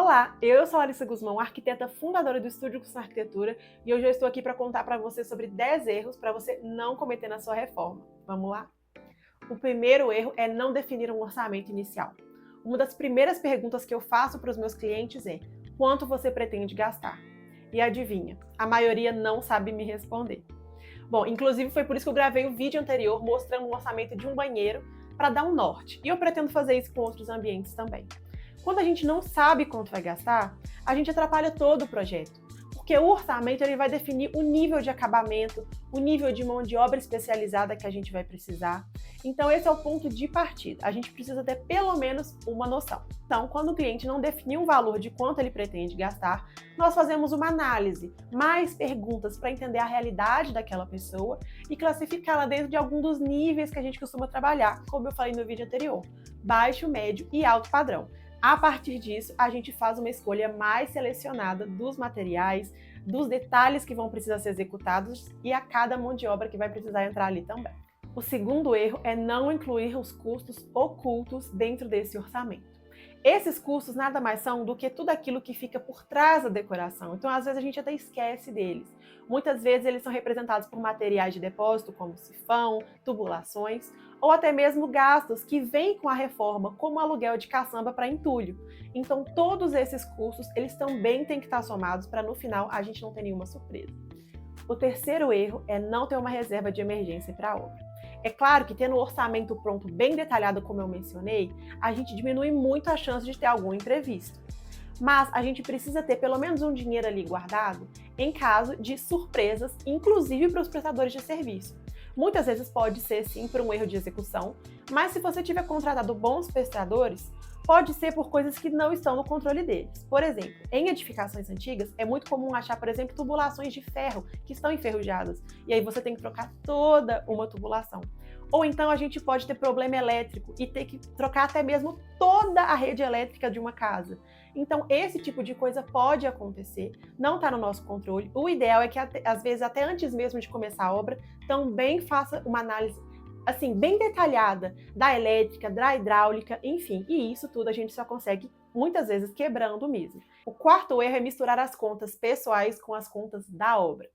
Olá, eu sou a Larissa Guzmão, arquiteta fundadora do Estúdio Curso Arquitetura, e hoje eu estou aqui para contar para você sobre 10 erros para você não cometer na sua reforma. Vamos lá? O primeiro erro é não definir um orçamento inicial. Uma das primeiras perguntas que eu faço para os meus clientes é: quanto você pretende gastar? E adivinha, a maioria não sabe me responder. Bom, inclusive foi por isso que eu gravei o vídeo anterior mostrando o orçamento de um banheiro para dar um norte, e eu pretendo fazer isso com outros ambientes também. Quando a gente não sabe quanto vai gastar, a gente atrapalha todo o projeto, porque o orçamento ele vai definir o nível de acabamento, o nível de mão de obra especializada que a gente vai precisar. Então esse é o ponto de partida, a gente precisa ter pelo menos uma noção. Então, quando o cliente não definir um valor de quanto ele pretende gastar, nós fazemos uma análise, mais perguntas para entender a realidade daquela pessoa e classificá-la dentro de algum dos níveis que a gente costuma trabalhar, como eu falei no vídeo anterior, baixo, médio e alto padrão. A partir disso, a gente faz uma escolha mais selecionada dos materiais, dos detalhes que vão precisar ser executados e a cada mão de obra que vai precisar entrar ali também. O segundo erro é não incluir os custos ocultos dentro desse orçamento. Esses custos nada mais são do que tudo aquilo que fica por trás da decoração, então às vezes a gente até esquece deles. Muitas vezes eles são representados por materiais de depósito, como sifão, tubulações, ou até mesmo gastos que vêm com a reforma, como aluguel de caçamba para entulho. Então todos esses custos, eles também têm que estar somados para no final a gente não ter nenhuma surpresa. O terceiro erro é não ter uma reserva de emergência para a obra. É claro que tendo o orçamento pronto bem detalhado, como eu mencionei, a gente diminui muito a chance de ter algum imprevisto. Mas a gente precisa ter pelo menos um dinheiro ali guardado em caso de surpresas, inclusive para os prestadores de serviço. Muitas vezes pode ser sim por um erro de execução, mas se você tiver contratado bons prestadores, pode ser por coisas que não estão no controle deles. Por exemplo, em edificações antigas, é muito comum achar, por exemplo, tubulações de ferro que estão enferrujadas, e aí você tem que trocar toda uma tubulação. Ou então a gente pode ter problema elétrico e ter que trocar até mesmo toda a rede elétrica de uma casa. Então esse tipo de coisa pode acontecer, não está no nosso controle. O ideal é que às vezes até antes mesmo de começar a obra, também faça uma análise assim, bem detalhada da elétrica, da hidráulica, enfim. E isso tudo a gente só consegue, muitas vezes, quebrando mesmo. O quarto erro é misturar as contas pessoais com as contas da obra.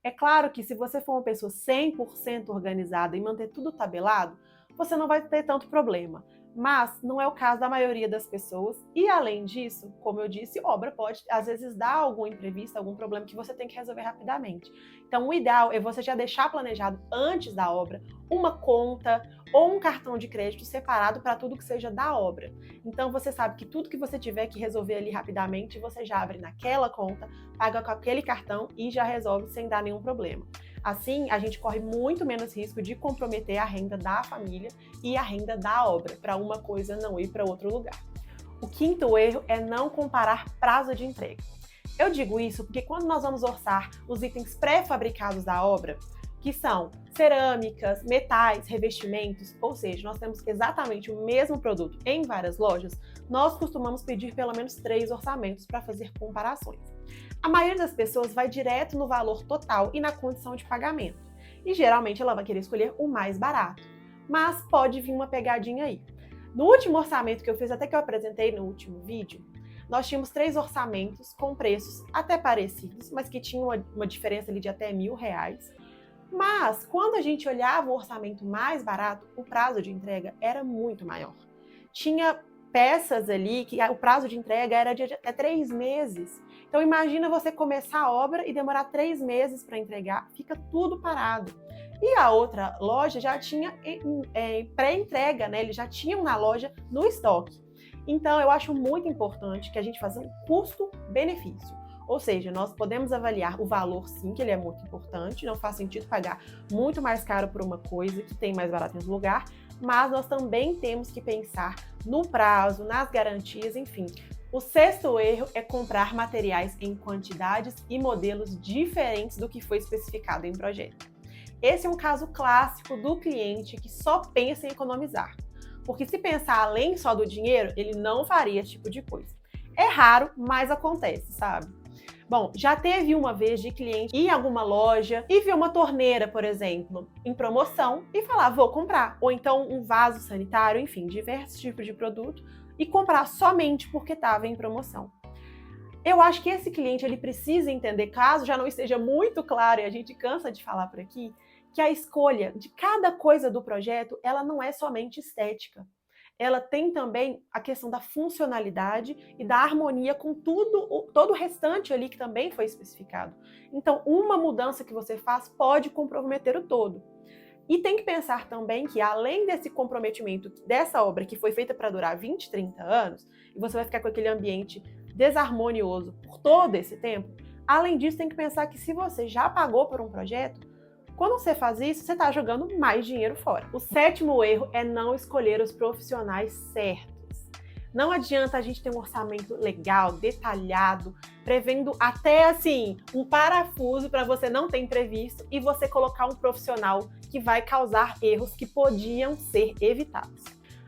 É claro que se você for uma pessoa 100% organizada e manter tudo tabelado, você não vai ter tanto problema. Mas não é o caso da maioria das pessoas. E além disso, como eu disse, obra pode às vezes dar algum imprevisto, algum problema que você tem que resolver rapidamente. Então o ideal é você já deixar planejado antes da obra uma conta ou um cartão de crédito separado para tudo que seja da obra. Então você sabe que tudo que você tiver que resolver ali rapidamente, você já abre naquela conta, paga com aquele cartão e já resolve sem dar nenhum problema. Assim, a gente corre muito menos risco de comprometer a renda da família e a renda da obra, para uma coisa não ir para outro lugar. O quinto erro é não comparar prazo de entrega. Eu digo isso porque quando nós vamos orçar os itens pré-fabricados da obra, que são cerâmicas, metais, revestimentos, ou seja, nós temos exatamente o mesmo produto em várias lojas, nós costumamos pedir pelo menos 3 orçamentos para fazer comparações. A maioria das pessoas vai direto no valor total e na condição de pagamento, e geralmente ela vai querer escolher o mais barato, mas pode vir uma pegadinha aí. No último orçamento que eu fiz, até que eu apresentei no último vídeo, nós tínhamos 3 orçamentos com preços até parecidos, mas que tinham uma diferença ali de até R$1.000. Mas, quando a gente olhava o orçamento mais barato, o prazo de entrega era muito maior. Tinha peças ali que o prazo de entrega era de até 3 meses. Então, imagina você começar a obra e demorar 3 meses para entregar, fica tudo parado. E a outra loja já tinha pré-entrega, né? Eles já tinham na loja no estoque. Então, eu acho muito importante que a gente faça um custo-benefício. Ou seja, nós podemos avaliar o valor, sim, que ele é muito importante, não faz sentido pagar muito mais caro por uma coisa que tem mais barato em outro lugar, mas nós também temos que pensar no prazo, nas garantias, enfim. O sexto erro é comprar materiais em quantidades e modelos diferentes do que foi especificado em projeto. Esse é um caso clássico do cliente que só pensa em economizar, porque se pensar além só do dinheiro, ele não faria esse tipo de coisa. É raro, mas acontece, sabe? Bom, já teve uma vez de cliente ir em alguma loja e ver uma torneira, por exemplo, em promoção e falar, vou comprar. Ou então um vaso sanitário, enfim, diversos tipos de produto e comprar somente porque estava em promoção. Eu acho que esse cliente ele precisa entender, caso já não esteja muito claro, e a gente cansa de falar por aqui, que a escolha de cada coisa do projeto, ela não é somente estética. Ela tem também a questão da funcionalidade e da harmonia com todo o restante ali que também foi especificado. Então, uma mudança que você faz pode comprometer o todo. E tem que pensar também que, além desse comprometimento dessa obra que foi feita para durar 20, 30 anos, e você vai ficar com aquele ambiente desarmonioso por todo esse tempo, além disso, tem que pensar que se você já pagou por um projeto, quando você faz isso, você está jogando mais dinheiro fora. O 7º erro é não escolher os profissionais certos. Não adianta a gente ter um orçamento legal, detalhado, prevendo até assim um parafuso para você não ter imprevisto e você colocar um profissional que vai causar erros que podiam ser evitados.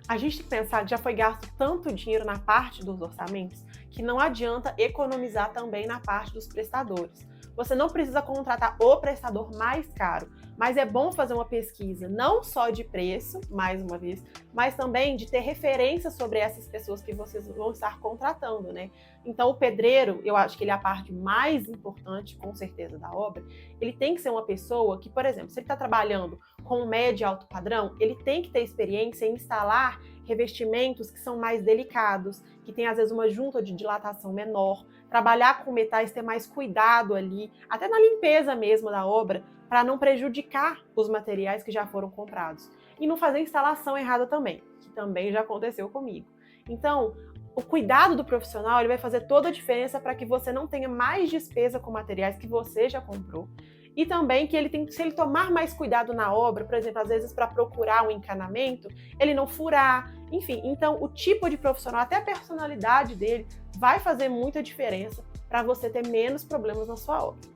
A gente tem que pensar que já foi gasto tanto dinheiro na parte dos orçamentos que não adianta economizar também na parte dos prestadores. Você não precisa contratar o prestador mais caro, mas é bom fazer uma pesquisa não só de preço, mais uma vez, mas também de ter referência sobre essas pessoas que vocês vão estar contratando, né? Então, o pedreiro, eu acho que ele é a parte mais importante, com certeza, da obra. Ele tem que ser uma pessoa que, por exemplo, se ele está trabalhando com médio e alto padrão, ele tem que ter experiência em instalar revestimentos que são mais delicados, que tem às vezes uma junta de dilatação menor, trabalhar com metais, ter mais cuidado ali, até na limpeza mesmo da obra, para não prejudicar os materiais que já foram comprados. E não fazer instalação errada também, que também já aconteceu comigo. Então, o cuidado do profissional ele vai fazer toda a diferença para que você não tenha mais despesa com materiais que você já comprou. E também que se ele tomar mais cuidado na obra, por exemplo, às vezes para procurar um encanamento, ele não furar, enfim. Então, o tipo de profissional, até a personalidade dele, vai fazer muita diferença para você ter menos problemas na sua obra.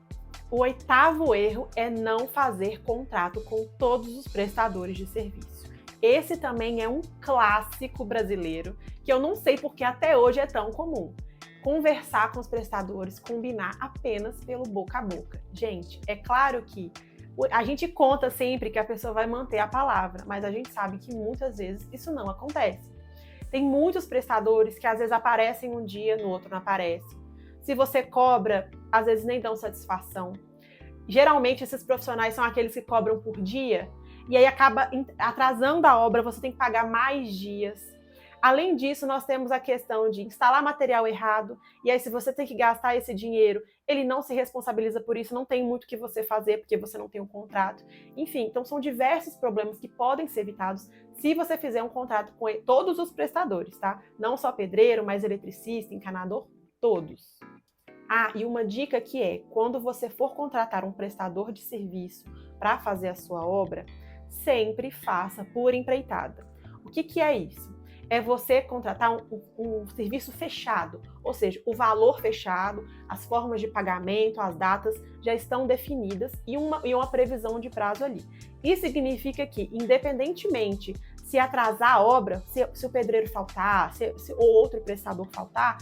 O 8º erro é não fazer contrato com todos os prestadores de serviço. Esse também é um clássico brasileiro, que eu não sei porque até hoje é tão comum. Conversar com os prestadores, combinar apenas pelo boca a boca. Gente, é claro que a gente conta sempre que a pessoa vai manter a palavra, mas a gente sabe que muitas vezes isso não acontece. Tem muitos prestadores que às vezes aparecem um dia, no outro não aparecem. Se você cobra, às vezes nem dão satisfação. Geralmente esses profissionais são aqueles que cobram por dia e aí acaba atrasando a obra, você tem que pagar mais dias. Além disso, nós temos a questão de instalar material errado, e aí se você tem que gastar esse dinheiro, ele não se responsabiliza por isso, não tem muito o que você fazer, porque você não tem um contrato. Enfim, então são diversos problemas que podem ser evitados se você fizer um contrato com todos os prestadores, tá? Não só pedreiro, mas eletricista, encanador, todos. Ah, e uma dica que é, quando você for contratar um prestador de serviço para fazer a sua obra, sempre faça por empreitada. O que é isso? É você contratar um serviço fechado, ou seja, o valor fechado, as formas de pagamento, as datas já estão definidas e uma previsão de prazo ali. Isso significa que, independentemente se atrasar a obra, se o pedreiro faltar, ou outro prestador faltar,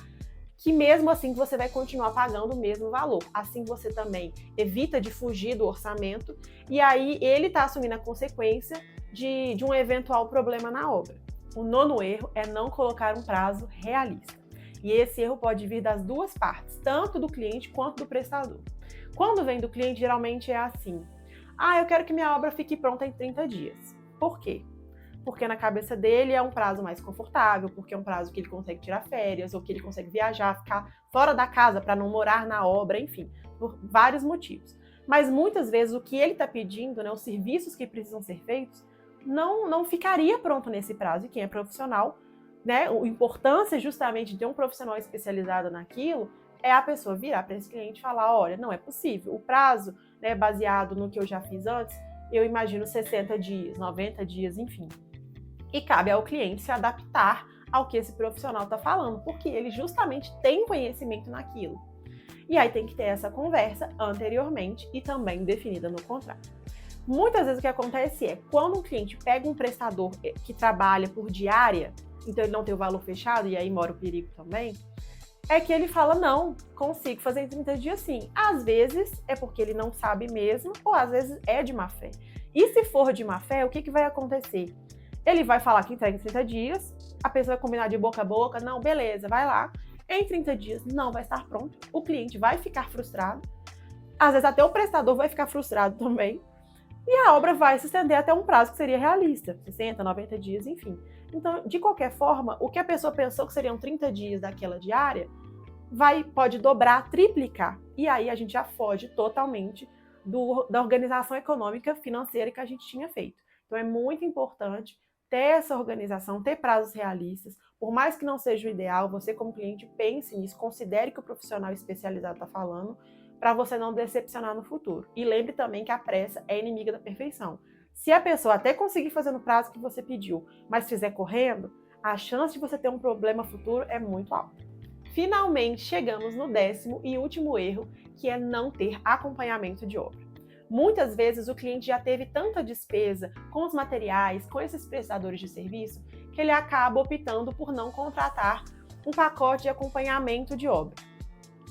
que mesmo assim você vai continuar pagando o mesmo valor. Assim você também evita de fugir do orçamento e aí ele está assumindo a consequência de um eventual problema na obra. O 9º erro é não colocar um prazo realista. E esse erro pode vir das duas partes, tanto do cliente quanto do prestador. Quando vem do cliente, geralmente é assim: eu quero que minha obra fique pronta em 30 dias. Por quê? Porque na cabeça dele é um prazo mais confortável, porque é um prazo que ele consegue tirar férias, ou que ele consegue viajar, ficar fora da casa para não morar na obra, enfim, por vários motivos. Mas muitas vezes o que ele está pedindo, né, os serviços que precisam ser feitos, não ficaria pronto nesse prazo. E quem é profissional, né, a importância justamente de ter um profissional especializado naquilo é a pessoa virar para esse cliente e falar: olha, não é possível. O prazo, né, baseado no que eu já fiz antes, eu imagino 60 dias, 90 dias, enfim. E cabe ao cliente se adaptar ao que esse profissional está falando, porque ele justamente tem conhecimento naquilo. E aí tem que ter essa conversa anteriormente e também definida no contrato. Muitas vezes o que acontece é, quando um cliente pega um prestador que trabalha por diária, então ele não tem o valor fechado, e aí mora o perigo também, é que ele fala: não, consigo fazer em 30 dias sim. Às vezes é porque ele não sabe mesmo, ou às vezes é de má fé. E se for de má fé, o que vai acontecer? Ele vai falar que entrega em 30 dias, a pessoa vai combinar de boca a boca: não, beleza, vai lá. em 30 dias não vai estar pronto, o cliente vai ficar frustrado, às vezes até o prestador vai ficar frustrado também, e a obra vai se estender até um prazo que seria realista, 60, 90 dias, enfim. Então, de qualquer forma, o que a pessoa pensou que seriam 30 dias daquela diária, pode dobrar, triplicar. E aí a gente já foge totalmente da organização econômica financeira que a gente tinha feito. Então é muito importante ter essa organização, ter prazos realistas. Por mais que não seja o ideal, você como cliente pense nisso, considere que o profissional especializado está falando, para você não decepcionar no futuro. E lembre também que a pressa é inimiga da perfeição. Se a pessoa até conseguir fazer no prazo que você pediu, mas fizer correndo, a chance de você ter um problema futuro é muito alta. Finalmente chegamos no 10º e último erro, que é não ter acompanhamento de obra. Muitas vezes o cliente já teve tanta despesa com os materiais, com esses prestadores de serviço, que ele acaba optando por não contratar um pacote de acompanhamento de obra.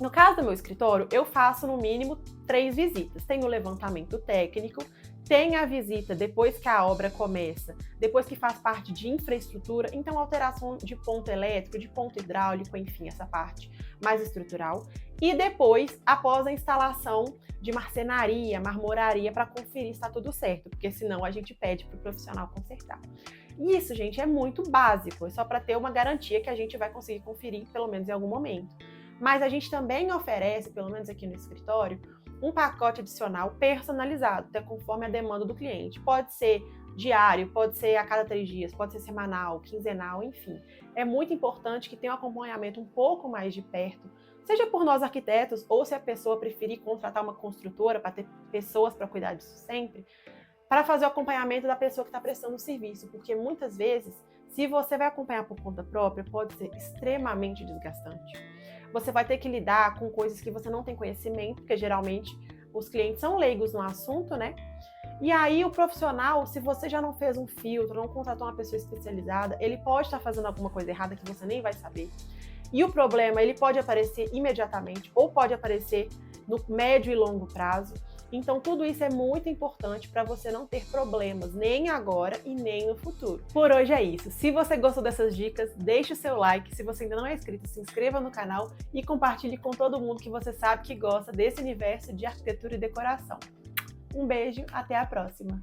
No caso do meu escritório, eu faço no mínimo 3 visitas. Tem o levantamento técnico, tem a visita depois que a obra começa, depois que faz parte de infraestrutura, então alteração de ponto elétrico, de ponto hidráulico, enfim, essa parte mais estrutural. E depois, após a instalação de marcenaria, marmoraria, para conferir se está tudo certo, porque senão a gente pede para o profissional consertar. Isso, gente, é muito básico, é só para ter uma garantia que a gente vai conseguir conferir pelo menos em algum momento. Mas a gente também oferece, pelo menos aqui no escritório, um pacote adicional personalizado, até conforme a demanda do cliente. Pode ser diário, pode ser a cada 3 dias, pode ser semanal, quinzenal, enfim. É muito importante que tenha um acompanhamento um pouco mais de perto, seja por nós arquitetos, ou se a pessoa preferir contratar uma construtora para ter pessoas para cuidar disso sempre, para fazer o acompanhamento da pessoa que está prestando o serviço, porque muitas vezes, se você vai acompanhar por conta própria, pode ser extremamente desgastante. Você vai ter que lidar com coisas que você não tem conhecimento, porque geralmente os clientes são leigos no assunto, né? E aí o profissional, se você já não fez um filtro, não contratou uma pessoa especializada, ele pode estar fazendo alguma coisa errada que você nem vai saber. E o problema, ele pode aparecer imediatamente ou pode aparecer no médio e longo prazo. Então, tudo isso é muito importante para você não ter problemas, nem agora e nem no futuro. Por hoje é isso. Se você gostou dessas dicas, deixe o seu like. Se você ainda não é inscrito, se inscreva no canal e compartilhe com todo mundo que você sabe que gosta desse universo de arquitetura e decoração. Um beijo, até a próxima!